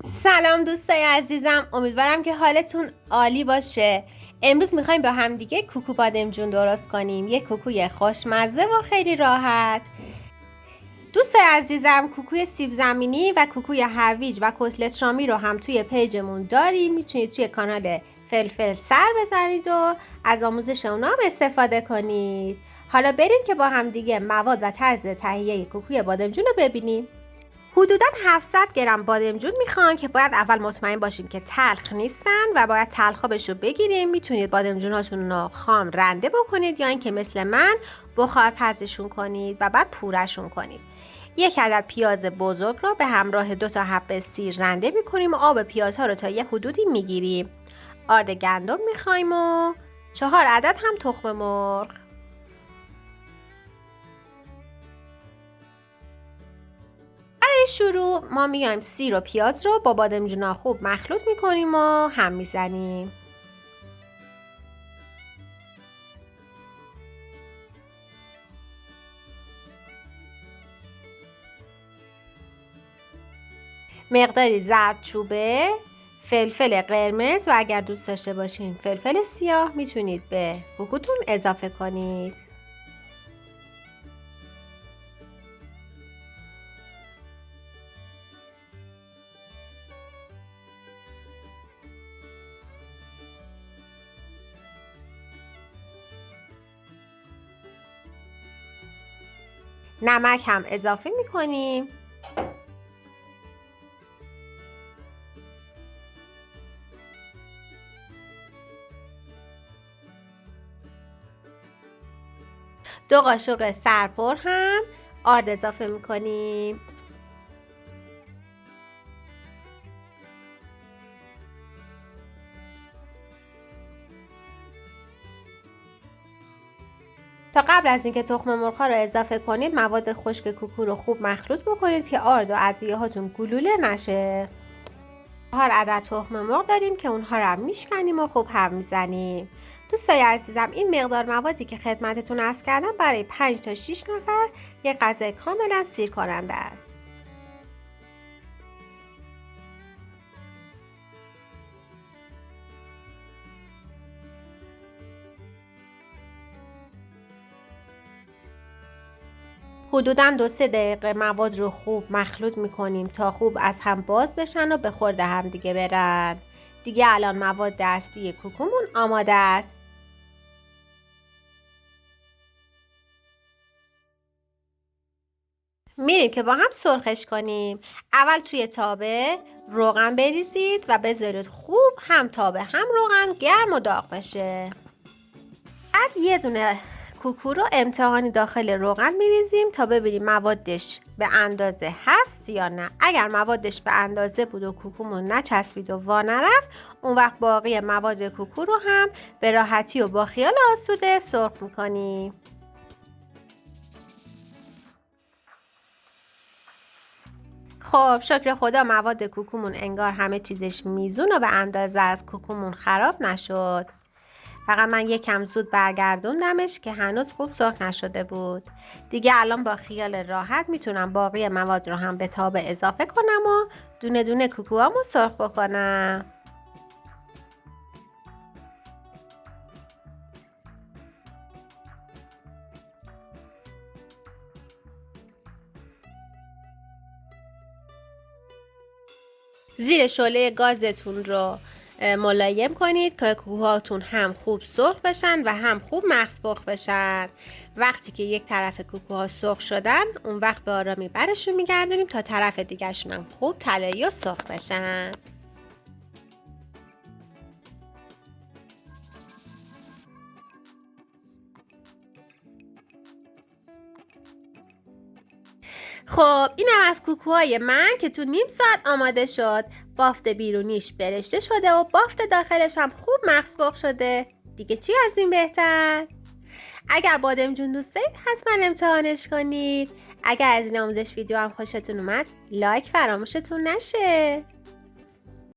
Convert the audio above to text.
سلام دوستای عزیزم، امیدوارم که حالتون عالی باشه. امروز میخوایم با هم دیگه کوکو بادمجون درست کنیم. یک کوکوی خوشمزه و خیلی راحت. دوستای عزیزم، کوکوی سیب زمینی و کوکوی هویج و کتلت شامی رو هم توی پیجمون داریم. میتونید توی کانال فلفل سر بزنید و از آموزش اونا هم استفاده کنید. حالا بریم که با هم دیگه مواد و طرز تهیه کوکوی بادمجون رو ببینیم. حدوداً 700 گرم بادمجون میخوان که باید اول مطمئن باشیم که تلخ نیستن و باید تلخابش رو بگیریم. میتونید بادمجوناتون رو خام رنده بکنید یا اینکه مثل من بخار پزشون کنید و بعد پورشون کنید. یک عدد پیاز بزرگ رو به همراه 2 تا حب سیر رنده میکنیم و آب پیازها رو تا یه حدودی میگیریم. آرد گندم میخوایم و 4 عدد هم تخم مرغ. شروع ما میایم سیر و پیاز رو با بادمجونا خوب مخلوط میکنیم و هم میزنیم. مقداری زردچوبه، فلفل قرمز و اگر دوست داشته باشین فلفل سیاه میتونید به کوکوتون اضافه کنید. نمک هم اضافه میکنیم. دو قاشق سرپر هم آرد اضافه میکنیم. تا قبل از اینکه تخم مرغ رو اضافه کنید مواد خشک کوکو رو خوب مخلوط بکنید که آرد و ادویه هاتون گلوله نشه. 4 عدد تخم مرغ داریم که اونها رو هم میشکنیم و خوب هم میزنیم. دوستای عزیزم، این مقدار موادی که خدمتتون عرض کردم برای 5 تا 6 نفر یک غذای کاملا سیر کننده است. حدوداً 2-3 دقیقه مواد رو خوب مخلوط میکنیم تا خوب از هم باز بشن و به خورد هم دیگه برن. دیگه الان مواد اصلی کوکومون آماده است. میریم که با هم سرخش کنیم. اول توی تابه روغن بریزید و بذارید خوب هم تابه هم روغن گرم و داغ بشه. بعد یه دونه کوکو رو امتحانی داخل روغن میریزیم تا ببینیم موادش به اندازه هست یا نه. اگر موادش به اندازه بود و کوکومون نچسبید و وا نرفت، اون وقت باقی مواد کوکو رو هم به راحتی و با خیال آسوده سرخ میکنیم. خب شکر خدا مواد کوکومون انگار همه چیزش میزون و به اندازه از کوکومون خراب نشد. فقط من یکم زود برگردوندمش که هنوز خوب سرخ نشده بود. دیگه الان با خیال راحت میتونم باقی مواد رو هم به تابه اضافه کنم و دونه دونه کوکوهامو سرخ بکنم. زیر شعله گازتون رو ملایم کنید که کوکوهاتون هم خوب سرخ بشن و هم خوب مغز پخ بشن. وقتی که یک طرف کوکوها سرخ شدن، اون وقت به آرامی برشون میگردونیم تا طرف دیگرشون هم خوب طلایی و سرخ بشن. خب اینم از کوکوهای من که تو نیم ساعت آماده شد. بافت بیرونیش برشته شده و بافت داخلش هم خوب مغز پخ شده. دیگه چی از این بهتر؟ اگر بادمجون دوست دارید حتما امتحانش کنید. اگر از این آموزش ویدیو هم خوشتون اومد لایک فراموشتون نشه.